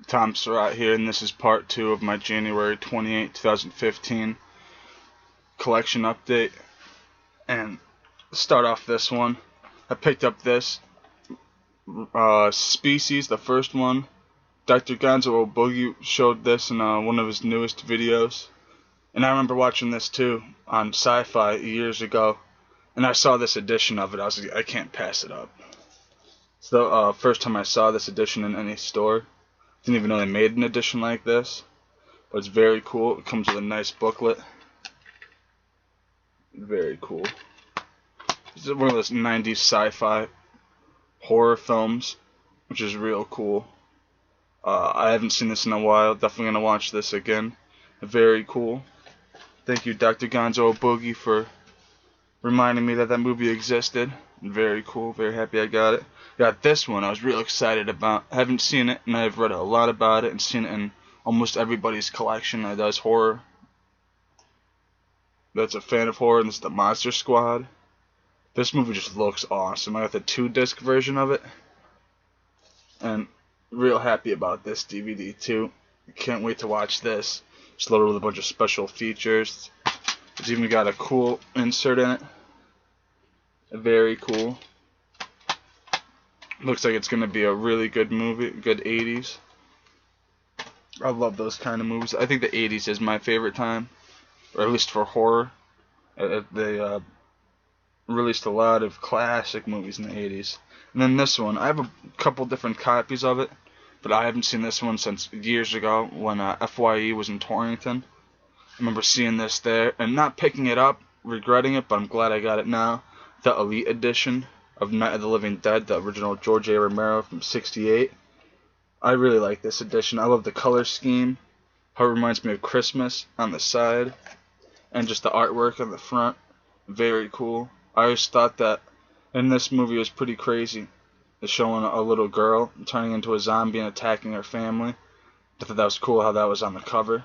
Tom Surratt here, and this is part 2 of my January 28, 2015 collection update. And to start off this one, I picked up this Species, the first one. Dr. Gonzo Boogie showed this in one of his newest videos. And I remember watching this too on Sci-Fi years ago. And I saw this edition of it. I was like, I can't pass it up. It's the first time I saw this edition in any store. Didn't even know they made an edition like this, but it's very cool. It comes with a nice booklet. Very cool. This is one of those 90s sci-fi horror films, which is real cool. I haven't seen this in a while. Definitely gonna watch this again. Very cool. Thank you, Dr. Gonzo Boogie, for reminding me that that movie existed. Very cool. Very happy I got it. Got this one I was real excited about. I haven't seen it, and I've read a lot about it and seen it in almost everybody's collection that does horror. That's a fan of horror, and this is the Monster Squad. This movie just looks awesome. I got the 2-disc version of it, and real happy about this DVD too. Can't wait to watch this. It's loaded with a bunch of special features. It's even got a cool insert in it. Very cool. Looks like it's going to be a really good movie, good 80s. I love those kind of movies. I think the 80s is my favorite time, or at least for horror. They released a lot of classic movies in the 80s. And then this one, I have a couple different copies of it, but I haven't seen this one since years ago when FYE was in Torrington. I remember seeing this there and not picking it up, regretting it, but I'm glad I got it now. The Elite Edition of Night of the Living Dead, the original George A. Romero from '68. I really like this edition. I love the color scheme, how it reminds me of Christmas on the side, and just the artwork on the front. Very cool. I always thought that in this movie it was pretty crazy. It's showing a little girl turning into a zombie and attacking her family. I thought that was cool how that was on the cover.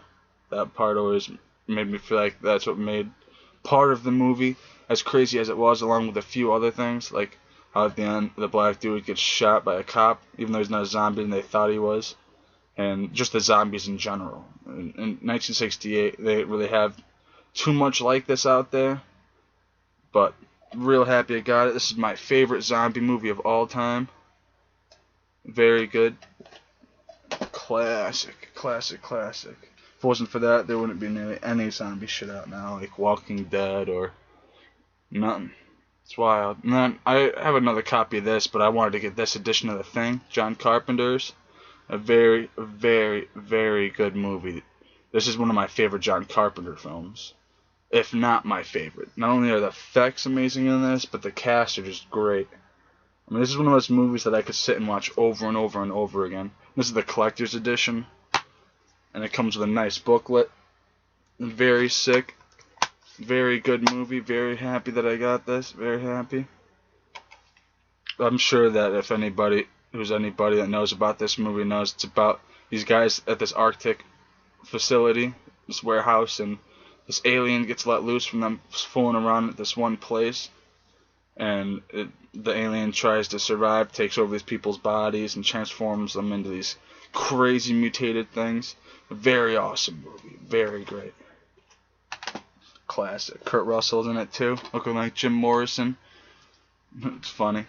That part always made me feel like that's what made part of the movie as crazy as it was, along with a few other things, like how at the end the black dude gets shot by a cop, even though he's not a zombie and they thought he was, and just the zombies in general. In 1968, they didn't really have too much like this out there, but real happy I got it. This is my favorite zombie movie of all time. Very good. Classic, classic, classic. If it wasn't for that, there wouldn't be nearly any zombie shit out now, like Walking Dead or nothing. It's wild. And then I have another copy of this, but I wanted to get this edition of The Thing, John Carpenter's. A very, very, very good movie. This is one of my favorite John Carpenter films, if not my favorite. Not only are the effects amazing in this, but the cast are just great. I mean, this is one of those movies that I could sit and watch over and over and over again. This is the collector's edition, and it comes with a nice booklet. Very sick. Very good movie. Very happy that I got this. Very happy. I'm sure that if anybody that knows about this movie knows, it's about these guys at this Arctic facility, this warehouse, and this alien gets let loose from them fooling around at this one place, and the alien tries to survive, takes over these people's bodies, and transforms them into these crazy mutated things. A very awesome movie. Very great. Classic. Kurt Russell's in it too, looking like Jim Morrison. It's funny.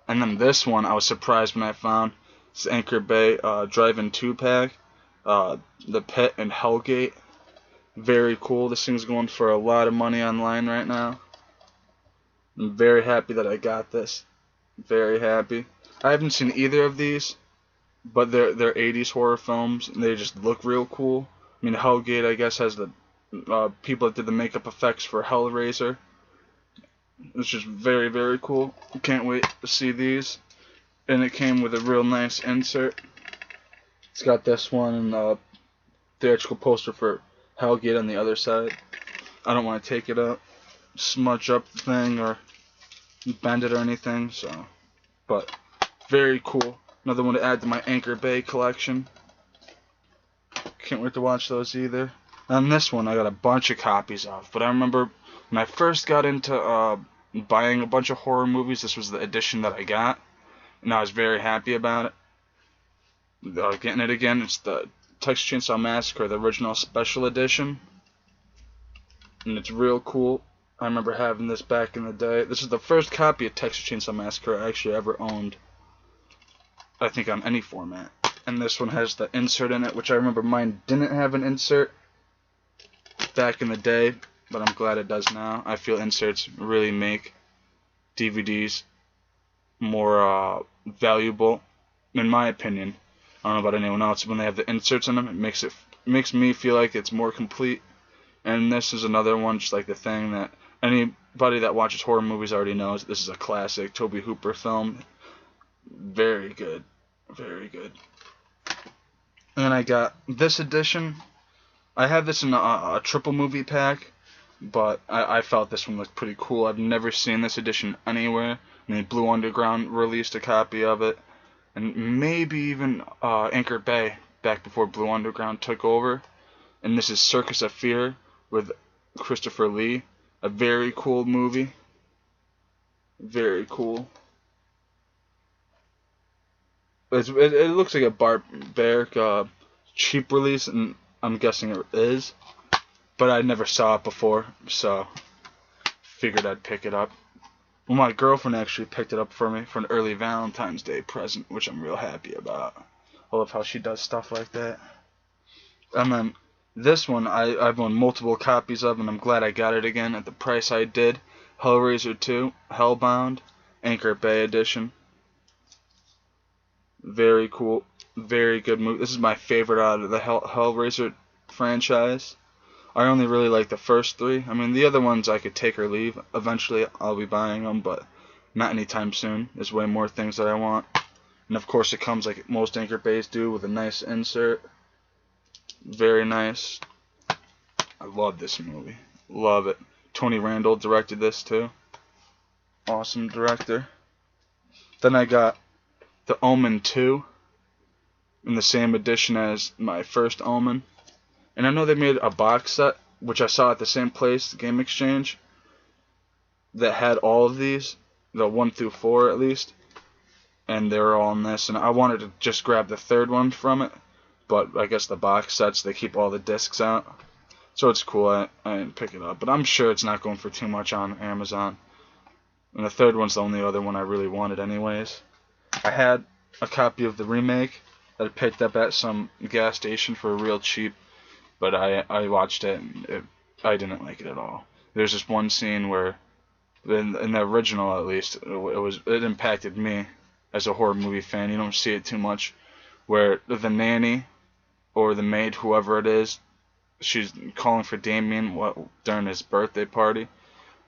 And then this one, I was surprised when I found. It's Anchor Bay Drive-In 2-pack. The Pit and Hellgate. Very cool. This thing's going for a lot of money online right now. I'm very happy that I got this. Very happy. I haven't seen either of these, but they're 80s horror films, and they just look real cool. I mean, Hellgate, I guess, has the people that did the makeup effects for Hellraiser. It's just very, very cool. Can't wait to see these. And it came with a real nice insert. It's got this one and the theatrical poster for Hellgate on the other side. I don't want to take it out, smudge up the thing, or bend it or anything, so. But very cool. Another one to add to my Anchor Bay collection. Can't wait to watch those either. And this one I got a bunch of copies of, but I remember when I first got into buying a bunch of horror movies, this was the edition that I got, and I was very happy about it. Getting it again. It's the Texas Chainsaw Massacre, the original special edition, and it's real cool. I remember having this back in the day. This is the first copy of Texas Chainsaw Massacre I actually ever owned, I think, on any format. And this one has the insert in it, which I remember mine didn't have an insert back in the day, but I'm glad it does now. I feel inserts really make DVDs more valuable, in my opinion. I don't know about anyone else. When they have the inserts in them, it makes me feel like it's more complete. And this is another one, just like The Thing, that anybody that watches horror movies already knows. This is a classic Tobe Hooper film. Very good, very good. And then I got this edition. I have this in a triple movie pack, but I felt this one looked pretty cool. I've never seen this edition anywhere. And then Blue Underground released a copy of it, and maybe even Anchor Bay back before Blue Underground took over. And this is Circus of Fear with Christopher Lee. A very cool movie. Very cool. It looks like a barbaric, cheap release, and I'm guessing it is. But I never saw it before, so figured I'd pick it up. Well, my girlfriend actually picked it up for me for an early Valentine's Day present, which I'm real happy about. I love how she does stuff like that. And then this one I've owned multiple copies of, and I'm glad I got it again at the price I did. Hellraiser 2, Hellbound, Anchor Bay edition. Very cool, very good movie. This is my favorite out of the Hellraiser franchise. I only really like the first three. I mean, the other ones I could take or leave. Eventually, I'll be buying them, but not anytime soon. There's way more things that I want. And of course, it comes like most Anchor Bays do, with a nice insert. Very nice. I love this movie. Love it. Tony Randall directed this too. Awesome director. Then I got The Omen 2 in the same edition as my first Omen. And I know they made a box set, which I saw at the same place, the Game Exchange, that had all of these, the 1 through 4 at least, and they were all in this. And I wanted to just grab the third one from it, but I guess the box sets, they keep all the discs out, so it's cool. I didn't pick it up, but I'm sure it's not going for too much on Amazon. And the third one's the only other one I really wanted anyways. I had a copy of the remake that I picked up at some gas station for real cheap, but I watched it and I didn't like it at all. There's this one scene where, in the original at least, it impacted me as a horror movie fan. You don't see it too much, where the nanny or the maid, whoever it is, she's calling for Damien during his birthday party,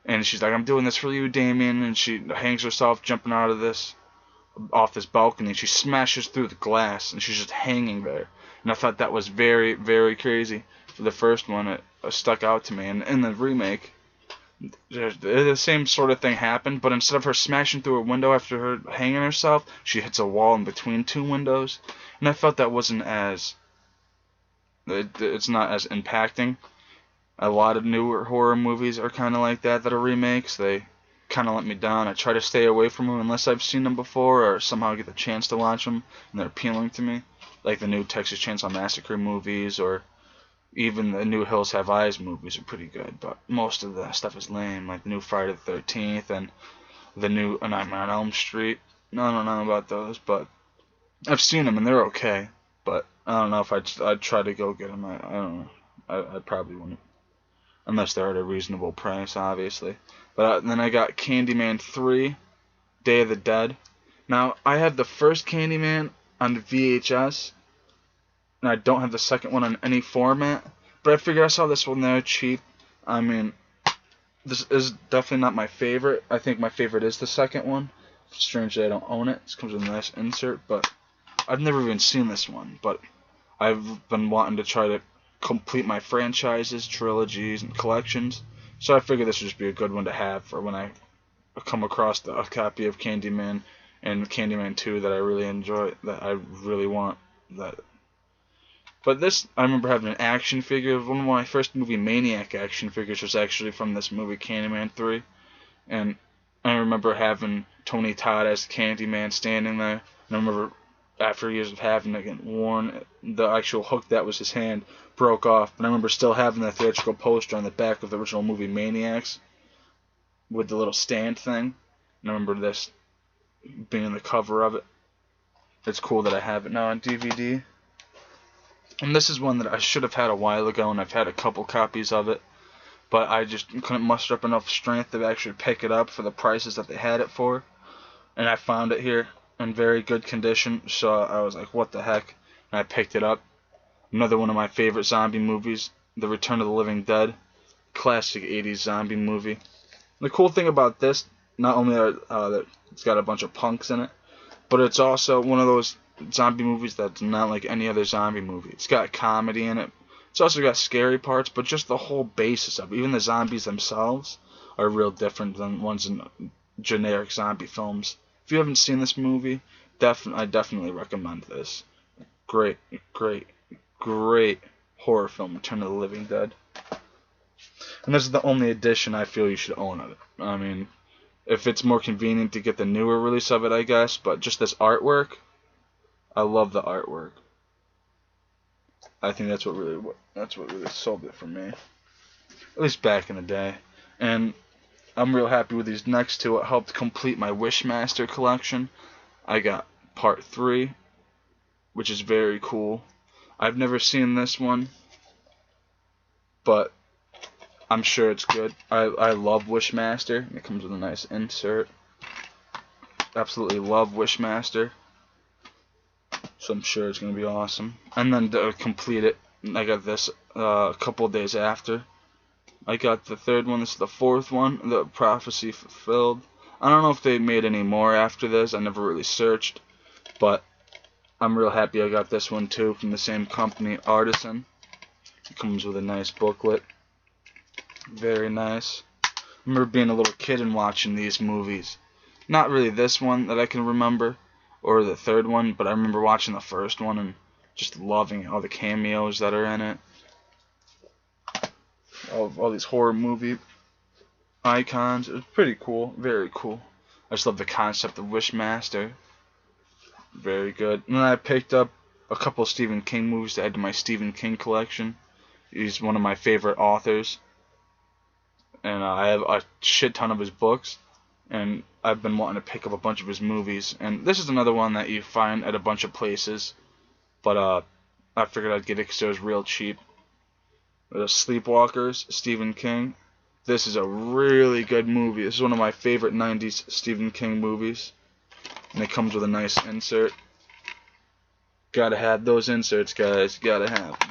and she's like, "I'm doing this for you, Damien," and she hangs herself jumping off this balcony, and she smashes through the glass, and she's just hanging there. And I thought that was very, very crazy. For the first one, it stuck out to me. And in the remake, the same sort of thing happened, but instead of her smashing through a window after her hanging herself, she hits a wall in between two windows. And I felt that wasn't as... it's not as impacting. A lot of newer horror movies are kind of like that are remakes. They kind of let me down. I try to stay away from them unless I've seen them before or somehow get the chance to watch them and they're appealing to me. Like the new Texas Chainsaw Massacre movies, or even the new Hills Have Eyes movies are pretty good, but most of the stuff is lame, like the new Friday the 13th and the new Nightmare on Elm Street. I don't know about those, but I've seen them and they're okay, but I don't know if I'd try to go get them. I don't know. I probably wouldn't. Unless they're at a reasonable price, obviously. But then I got Candyman 3, Day of the Dead. Now, I have the first Candyman on VHS, and I don't have the second one on any format, but I figured I saw this one there cheap. I mean, this is definitely not my favorite. I think my favorite is the second one. Strangely, I don't own it. This comes with a nice insert, but I've never even seen this one, but I've been wanting to try to complete my franchises, trilogies, and collections, so I figured this would just be a good one to have for when I come across a copy of Candyman and Candyman 2 that I really enjoy, that I really want. But this, I remember having an action figure. One of my first movie Maniac action figures was actually from this movie Candyman 3, and I remember having Tony Todd as Candyman standing there, and I remember after years of having it get worn, the actual hook that was his hand broke off. But I remember still having the theatrical poster on the back of the original movie Maniacs with the little stand thing. And I remember this being the cover of it. It's cool that I have it now on DVD. And this is one that I should have had a while ago, and I've had a couple copies of it, but I just couldn't muster up enough strength to actually pick it up for the prices that they had it for. And I found it here in very good condition, so I was like, what the heck? And I picked it up. Another one of my favorite zombie movies, The Return of the Living Dead. Classic 80s zombie movie. The cool thing about this, not only that it's got a bunch of punks in it, but it's also one of those zombie movies that's not like any other zombie movie. It's got comedy in it. It's also got scary parts, but just the whole basis of it, even the zombies themselves, are real different than ones in generic zombie films. If you haven't seen this movie, I definitely recommend this. Great, great, great horror film, Return of the Living Dead. And this is the only edition I feel you should own of it. I mean, if it's more convenient to get the newer release of it, I guess, but just this artwork, I love the artwork. I think that's what really sold it for me, at least back in the day. And I'm real happy with these next two. It helped complete my Wishmaster collection. I got part 3, which is very cool. I've never seen this one, but I'm sure it's good. I love Wishmaster. It comes with a nice insert. Absolutely love Wishmaster. So I'm sure it's going to be awesome. And then to complete it, I got this a couple days after. I got the third one. This is the fourth one, The Prophecy Fulfilled. I don't know if they made any more after this. I never really searched. But I'm real happy I got this one too from the same company, Artisan. It comes with a nice booklet. Very nice. I remember being a little kid and watching these movies. Not really this one that I can remember, or the third one, but I remember watching the first one and just loving all the cameos that are in it. All these horror movie icons. It was pretty cool. Very cool. I just love the concept of Wishmaster. Very good. And then I picked up a couple Stephen King movies to add to my Stephen King collection. He's one of my favorite authors. And I have a shit ton of his books. And I've been wanting to pick up a bunch of his movies. And this is another one that you find at a bunch of places. But I figured I'd get it because it was real cheap. Sleepwalkers, Stephen King. This is a really good movie. This is one of my favorite 90s Stephen King movies. And it comes with a nice insert. Gotta have those inserts, guys. Gotta have them.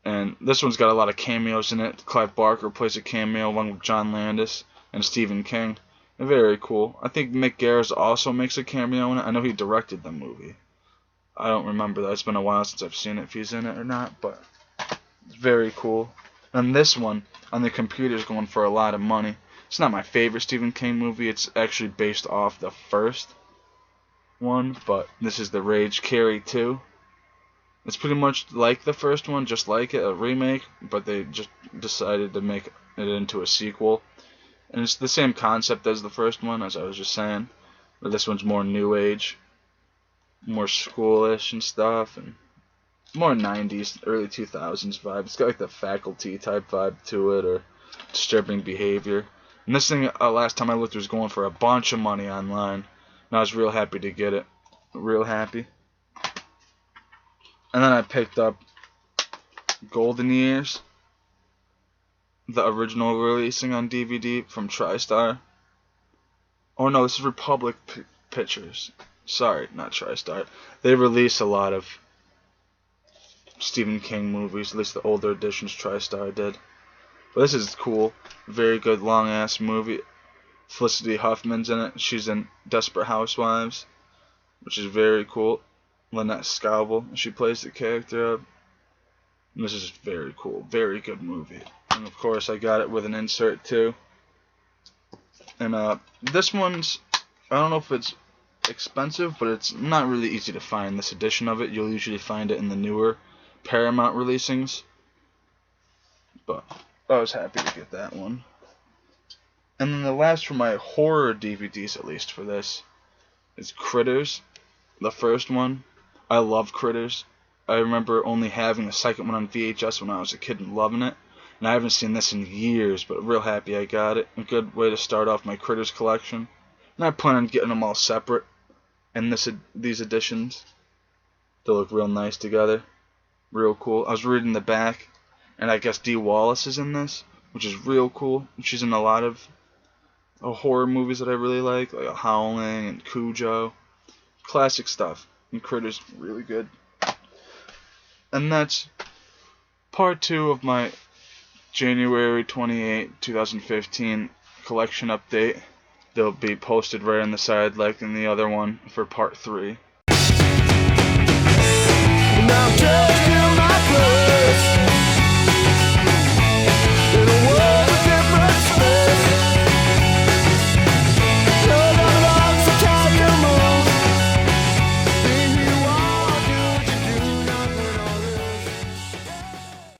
And this one's got a lot of cameos in it. Clive Barker plays a cameo along with John Landis and Stephen King. Very cool. I think Mick Garris also makes a cameo in it. I know he directed the movie. I don't remember that. It's been a while since I've seen it, if he's in it or not, but it's very cool. And this one on the computer is going for a lot of money. It's not my favorite Stephen King movie. It's actually based off the first one, but this is The Rage Carrie 2. It's pretty much like the first one, just like it, a remake, but they just decided to make it into a sequel. And it's the same concept as the first one, as I was just saying, but this one's more new age, more schoolish and stuff, and more 90s, early 2000s vibe. It's got like the Faculty type vibe to it, or Disturbing Behavior. And this thing, last time I looked, was going for a bunch of money online, and I was real happy to get it. Real happy. And then I picked up Golden Years, the original releasing on DVD from TriStar. Oh no, this is Republic Pictures. Sorry, not TriStar. They release a lot of Stephen King movies, at least the older editions TriStar did. But this is cool. Very good long ass movie. Felicity Huffman's in it. She's in Desperate Housewives, which is very cool. Lynette Scovell, she plays the character of. And this is very cool. Very good movie. And of course I got it with an insert too. And this one's, I don't know if it's expensive, but it's not really easy to find this edition of it. You'll usually find it in the newer Paramount releasings. But I was happy to get that one. And then the last for my horror DVDs, at least for this, is Critters. the first one. I love Critters. I remember only having the second one on VHS when I was a kid and loving it. And I haven't seen this in years, but real happy I got it. A good way to start off my Critters collection. And I plan on getting them all separate in these editions. They look real nice together. Real cool. I was reading the back, and I guess Dee Wallace is in this, which is real cool. She's in a lot of horror movies that I really like Howling and Cujo. Classic stuff. And Critters, really good. And that's part 2 of my January 28, 2015 collection update. They'll be posted right on the side like in the other one for part 3.